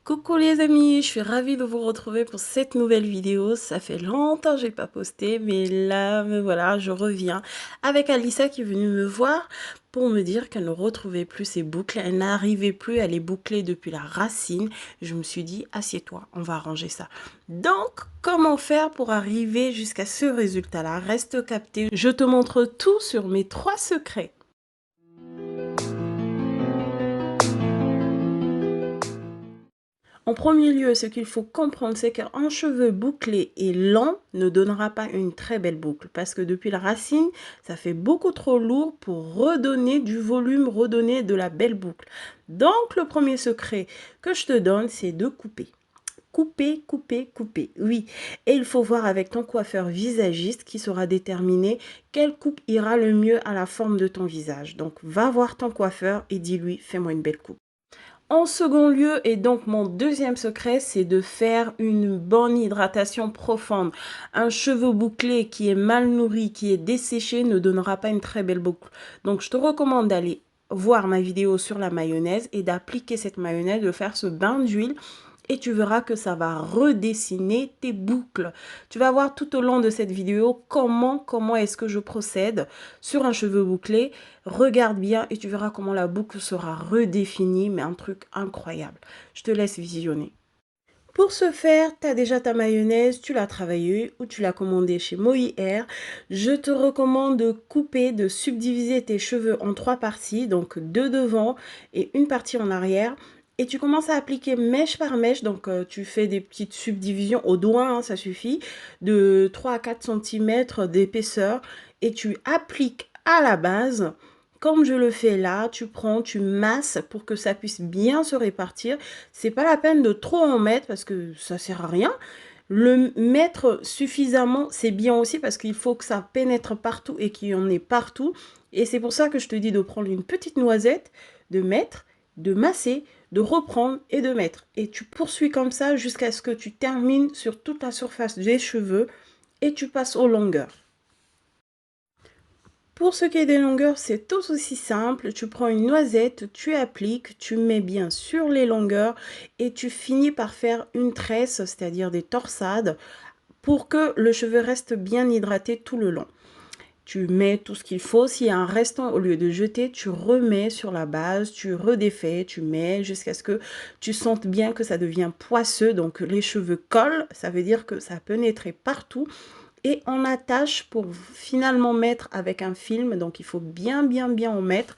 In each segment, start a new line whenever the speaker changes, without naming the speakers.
Coucou les amis, je suis ravie de vous retrouver pour cette nouvelle vidéo. Ça fait longtemps que j'ai pas posté, mais là, me voilà, je reviens avec Alissa qui est venue me voir pour me dire qu'elle ne retrouvait plus ses boucles. Elle n'arrivait plus à les boucler depuis la racine. Je me suis dit, assieds-toi, on va arranger ça. Donc, comment faire pour arriver jusqu'à ce résultat-là? Reste capté. Je te montre tout sur mes 3 secrets. En premier lieu, ce qu'il faut comprendre, c'est qu'un cheveu bouclé et lent ne donnera pas une très belle boucle parce que depuis la racine, ça fait beaucoup trop lourd pour redonner du volume, redonner de la belle boucle. Donc, le premier secret que je te donne, c'est de couper. Couper, couper, couper, oui. Et il faut voir avec ton coiffeur visagiste qui saura déterminer quelle coupe ira le mieux à la forme de ton visage. Donc, va voir ton coiffeur et dis-lui, fais-moi une belle coupe. En second lieu, et donc mon deuxième secret, c'est de faire une bonne hydratation profonde. Un cheveu bouclé qui est mal nourri, qui est desséché, ne donnera pas une très belle boucle. Donc je te recommande d'aller voir ma vidéo sur la mayonnaise et d'appliquer cette mayonnaise, de faire ce bain d'huile et tu verras que ça va redessiner tes boucles. Tu vas voir tout au long de cette vidéo comment est-ce que je procède sur un cheveu bouclé. Regarde bien et tu verras comment la boucle sera redéfinie, mais un truc incroyable. Je te laisse visionner. Pour ce faire, tu as déjà ta mayonnaise, tu l'as travaillée ou tu l'as commandée chez Mohair. Je te recommande de couper, de subdiviser tes cheveux en 3 parties, donc 2 devant et une partie en arrière. Et tu commences à appliquer mèche par mèche, donc tu fais des petites subdivisions au doigt, hein, ça suffit, de 3 à 4 cm d'épaisseur. Et tu appliques à la base. Comme je le fais là, tu prends, tu masses pour que ça puisse bien se répartir. C'est pas la peine de trop en mettre parce que ça sert à rien. Le mettre suffisamment, c'est bien aussi parce qu'il faut que ça pénètre partout et qu'il y en ait partout. Et c'est pour ça que je te dis de prendre une petite noisette, de mettre, de masser, de reprendre et de mettre. Et tu poursuis comme ça jusqu'à ce que tu termines sur toute la surface des cheveux et tu passes aux longueurs. Pour ce qui est des longueurs, c'est tout aussi simple. Tu prends une noisette, tu appliques, tu mets bien sur les longueurs et tu finis par faire une tresse, c'est-à-dire des torsades, pour que le cheveu reste bien hydraté tout le long. Tu mets tout ce qu'il faut. S'il y a un restant, au lieu de jeter, tu remets sur la base, tu redéfais, tu mets jusqu'à ce que tu sentes bien que ça devient poisseux. Donc les cheveux collent, ça veut dire que ça a pénétré partout. Et on attache pour finalement mettre avec un film. Donc il faut bien en mettre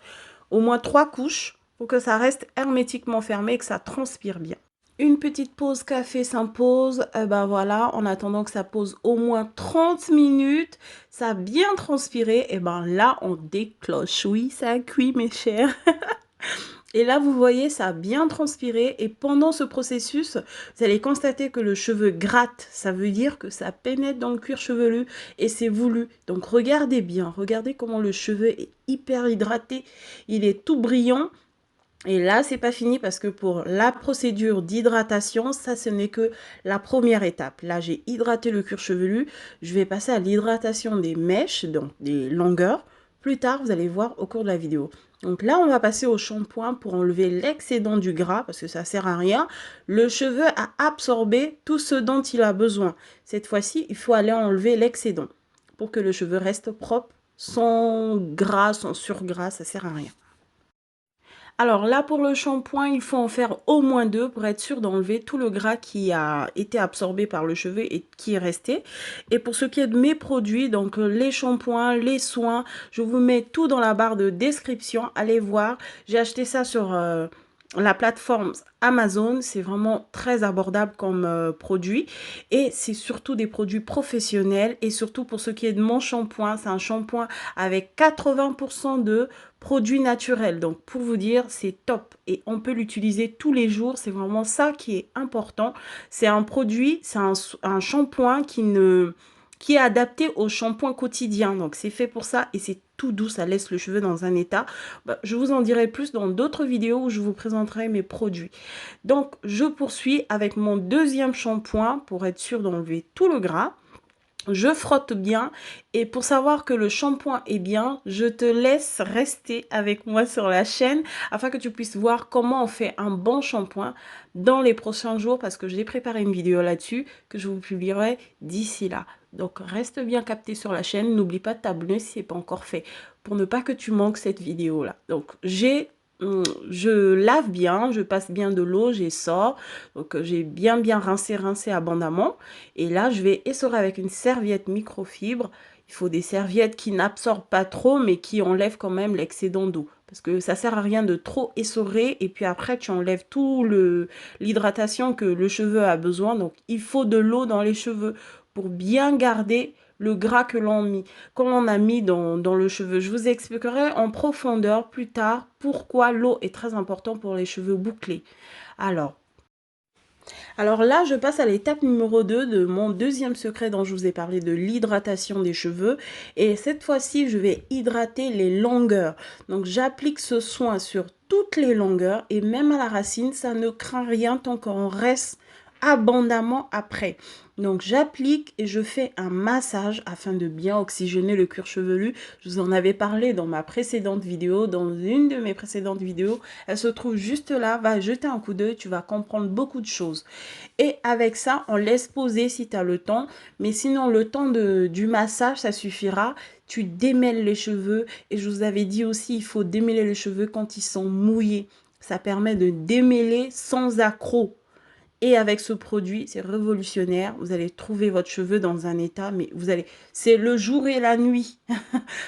au moins 3 couches pour que ça reste hermétiquement fermé et que ça transpire bien. Une petite pause café s'impose, ben voilà, en attendant que ça pose au moins 30 minutes, ça a bien transpiré, et ben là on décloche, oui ça a cuit mes chers. Et là, vous voyez, ça a bien transpiré. Et pendant ce processus, vous allez constater que le cheveu gratte. Ça veut dire que ça pénètre dans le cuir chevelu et c'est voulu. Donc, regardez bien. Regardez comment le cheveu est hyper hydraté. Il est tout brillant. Et là, c'est pas fini parce que pour la procédure d'hydratation, ça, ce n'est que la première étape. Là, j'ai hydraté le cuir chevelu. Je vais passer à l'hydratation des mèches, donc des longueurs. Plus tard, vous allez voir au cours de la vidéo. Donc là, on va passer au shampoing pour enlever l'excédent du gras parce que ça sert à rien. Le cheveu a absorbé tout ce dont il a besoin. Cette fois-ci, il faut aller enlever l'excédent pour que le cheveu reste propre, sans gras, sans surgras, ça sert à rien. Alors là, pour le shampoing, il faut en faire au moins 2 pour être sûr d'enlever tout le gras qui a été absorbé par le cheveu et qui est resté. Et pour ce qui est de mes produits, donc les shampoings, les soins, je vous mets tout dans la barre de description. Allez voir, j'ai acheté ça sur la plateforme Amazon. C'est vraiment très abordable comme produit et c'est surtout des produits professionnels. Et surtout pour ce qui est de mon shampoing, c'est un shampoing avec 80% de produits naturels. Donc pour vous dire, c'est top et on peut l'utiliser tous les jours. C'est vraiment ça qui est important. C'est un produit, c'est un shampoing qui est adapté au shampoing quotidien. Donc c'est fait pour ça et c'est tout doux, ça laisse le cheveu dans un état. Je vous en dirai plus dans d'autres vidéos où je vous présenterai mes produits. Donc je poursuis avec mon deuxième shampoing pour être sûr d'enlever tout le gras. Je frotte bien et pour savoir que le shampoing est bien, je te laisse rester avec moi sur la chaîne afin que tu puisses voir comment on fait un bon shampoing dans les prochains jours parce que j'ai préparé une vidéo là-dessus que je vous publierai d'ici là. Donc reste bien capté sur la chaîne, n'oublie pas de t'abonner si ce n'est pas encore fait pour ne pas que tu manques cette vidéo là. Donc je lave bien, je passe bien de l'eau, j'essore. Donc j'ai bien rincé abondamment. Et là, je vais essorer avec une serviette microfibre. Il faut des serviettes qui n'absorbent pas trop, mais qui enlèvent quand même l'excédent d'eau. Parce que ça sert à rien de trop essorer. Et puis après, tu enlèves tout l'hydratation que le cheveu a besoin. Donc, il faut de l'eau dans les cheveux pour bien garder le gras que l'on a mis dans le cheveu. Je vous expliquerai en profondeur plus tard pourquoi l'eau est très importante pour les cheveux bouclés. Alors là, je passe à l'étape numéro 2 de mon deuxième secret dont je vous ai parlé de l'hydratation des cheveux. Et cette fois-ci, je vais hydrater les longueurs. Donc j'applique ce soin sur toutes les longueurs et même à la racine, ça ne craint rien tant qu'on reste abondamment après. Donc j'applique et je fais un massage afin de bien oxygéner le cuir chevelu. Je vous en avais parlé dans ma précédente vidéo, dans une de mes précédentes vidéos. Elle se trouve juste là, va jeter un coup d'œil, tu vas comprendre beaucoup de choses. Et avec ça, on laisse poser si tu as le temps. Mais sinon, le temps du massage, ça suffira. Tu démêles les cheveux. Et je vous avais dit aussi, il faut démêler les cheveux quand ils sont mouillés. Ça permet de démêler sans accroc. Et avec ce produit, c'est révolutionnaire. Vous allez trouver votre cheveu dans un état, mais vous allez... C'est le jour et la nuit.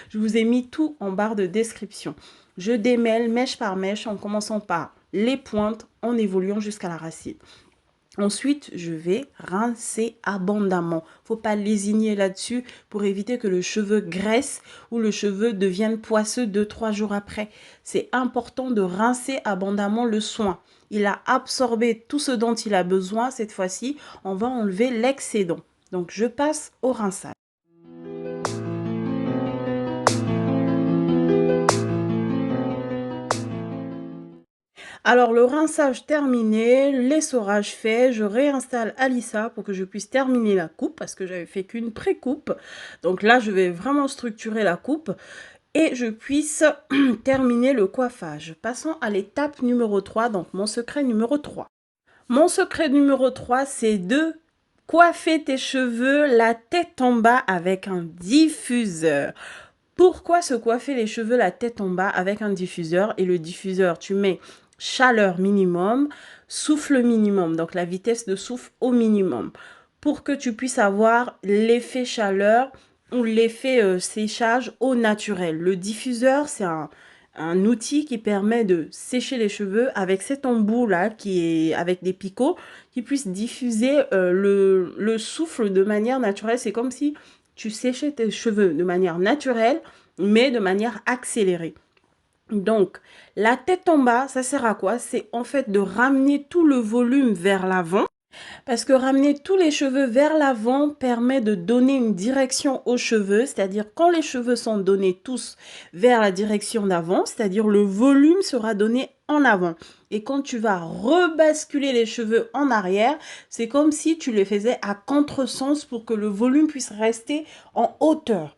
Je vous ai mis tout en barre de description. Je démêle mèche par mèche en commençant par les pointes, en évoluant jusqu'à la racine. Ensuite, je vais rincer abondamment. Faut pas lésigner là-dessus pour éviter que le cheveu graisse ou le cheveu devienne poisseux 2-3 jours après. C'est important de rincer abondamment le soin. Il a absorbé tout ce dont il a besoin. Cette fois-ci, on va enlever l'excédent. Donc, je passe au rinçage. Alors, le rinçage terminé, l'essorage fait, je réinstalle Alissa pour que je puisse terminer la coupe parce que j'avais fait qu'une pré-coupe. Donc là, je vais vraiment structurer la coupe et je puisse terminer le coiffage. Passons à l'étape numéro 3, donc mon secret numéro 3. Mon secret numéro 3, c'est de coiffer tes cheveux la tête en bas avec un diffuseur. Pourquoi se coiffer les cheveux la tête en bas avec un diffuseur? Et le diffuseur, tu mets chaleur minimum, souffle minimum, donc la vitesse de souffle au minimum, pour que tu puisses avoir l'effet chaleur ou l'effet séchage au naturel. Le diffuseur, c'est un outil qui permet de sécher les cheveux avec cet embout là qui est avec des picots qui puisse diffuser le souffle de manière naturelle. C'est comme si tu séchais tes cheveux de manière naturelle, mais de manière accélérée. Donc, la tête en bas, ça sert à quoi? C'est en fait de ramener tout le volume vers l'avant. Parce que ramener tous les cheveux vers l'avant permet de donner une direction aux cheveux, c'est-à-dire quand les cheveux sont donnés tous vers la direction d'avant, c'est-à-dire le volume sera donné en avant. Et quand tu vas rebasculer les cheveux en arrière, c'est comme si tu les faisais à contresens pour que le volume puisse rester en hauteur.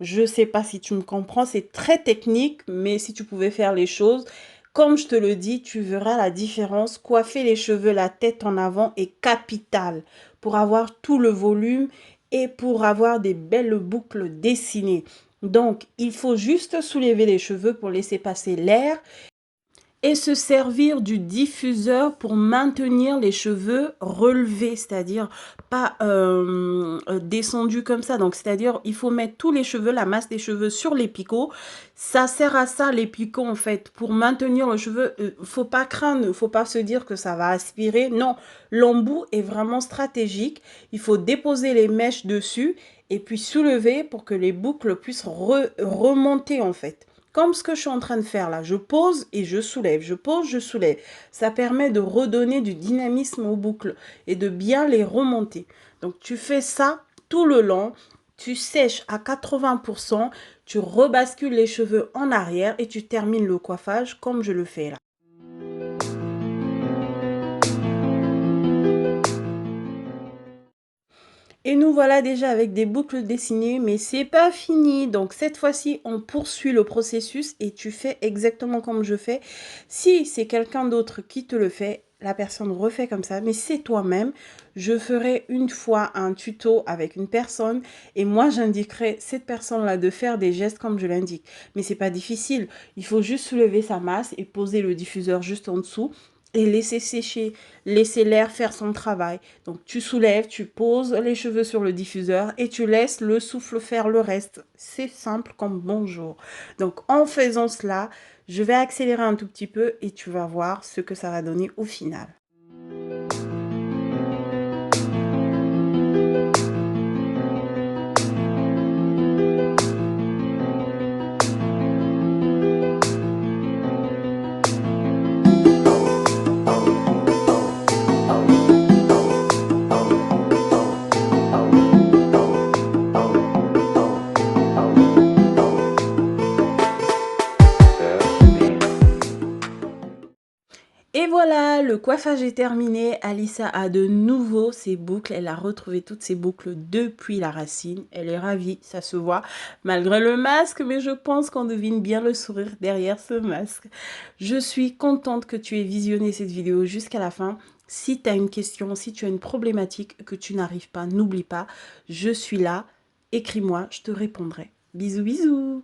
Je ne sais pas si tu me comprends, c'est très technique, mais si tu pouvais faire les choses, comme je te le dis, tu verras la différence. Coiffer les cheveux, la tête en avant est capital pour avoir tout le volume et pour avoir des belles boucles dessinées. Donc, il faut juste soulever les cheveux pour laisser passer l'air et se servir du diffuseur pour maintenir les cheveux relevés, c'est-à-dire pas descendus comme ça. Donc, c'est-à-dire, il faut mettre tous les cheveux, la masse des cheveux sur les picots. Ça sert à ça, les picots, en fait, pour maintenir le cheveu. Faut pas craindre, faut pas se dire que ça va aspirer. Non, l'embout est vraiment stratégique. Il faut déposer les mèches dessus et puis soulever pour que les boucles puissent remonter, en fait. Comme ce que je suis en train de faire là, je pose et je soulève, je pose, je soulève. Ça permet de redonner du dynamisme aux boucles et de bien les remonter. Donc tu fais ça tout le long, tu sèches à 80%, tu rebascules les cheveux en arrière et tu termines le coiffage comme je le fais là. Et nous voilà déjà avec des boucles dessinées, mais c'est pas fini. Donc cette fois-ci, on poursuit le processus et tu fais exactement comme je fais. Si c'est quelqu'un d'autre qui te le fait, la personne refait comme ça, mais c'est toi-même. Je ferai une fois un tuto avec une personne et moi j'indiquerai cette personne-là de faire des gestes comme je l'indique. Mais c'est pas difficile. Il faut juste soulever sa masse et poser le diffuseur juste en dessous et laisser sécher, laisser l'air faire son travail. Donc tu soulèves, tu poses les cheveux sur le diffuseur et tu laisses le souffle faire le reste. C'est simple comme bonjour. Donc en faisant cela, je vais accélérer un tout petit peu et tu vas voir ce que ça va donner au final. Et voilà, le coiffage est terminé. Alissa a de nouveau ses boucles. Elle a retrouvé toutes ses boucles depuis la racine. Elle est ravie, ça se voit, malgré le masque, mais je pense qu'on devine bien le sourire derrière ce masque. Je suis contente que tu aies visionné cette vidéo jusqu'à la fin. Si tu as une question, si tu as une problématique que tu n'arrives pas, n'oublie pas, je suis là. Écris-moi, je te répondrai. Bisous, bisous!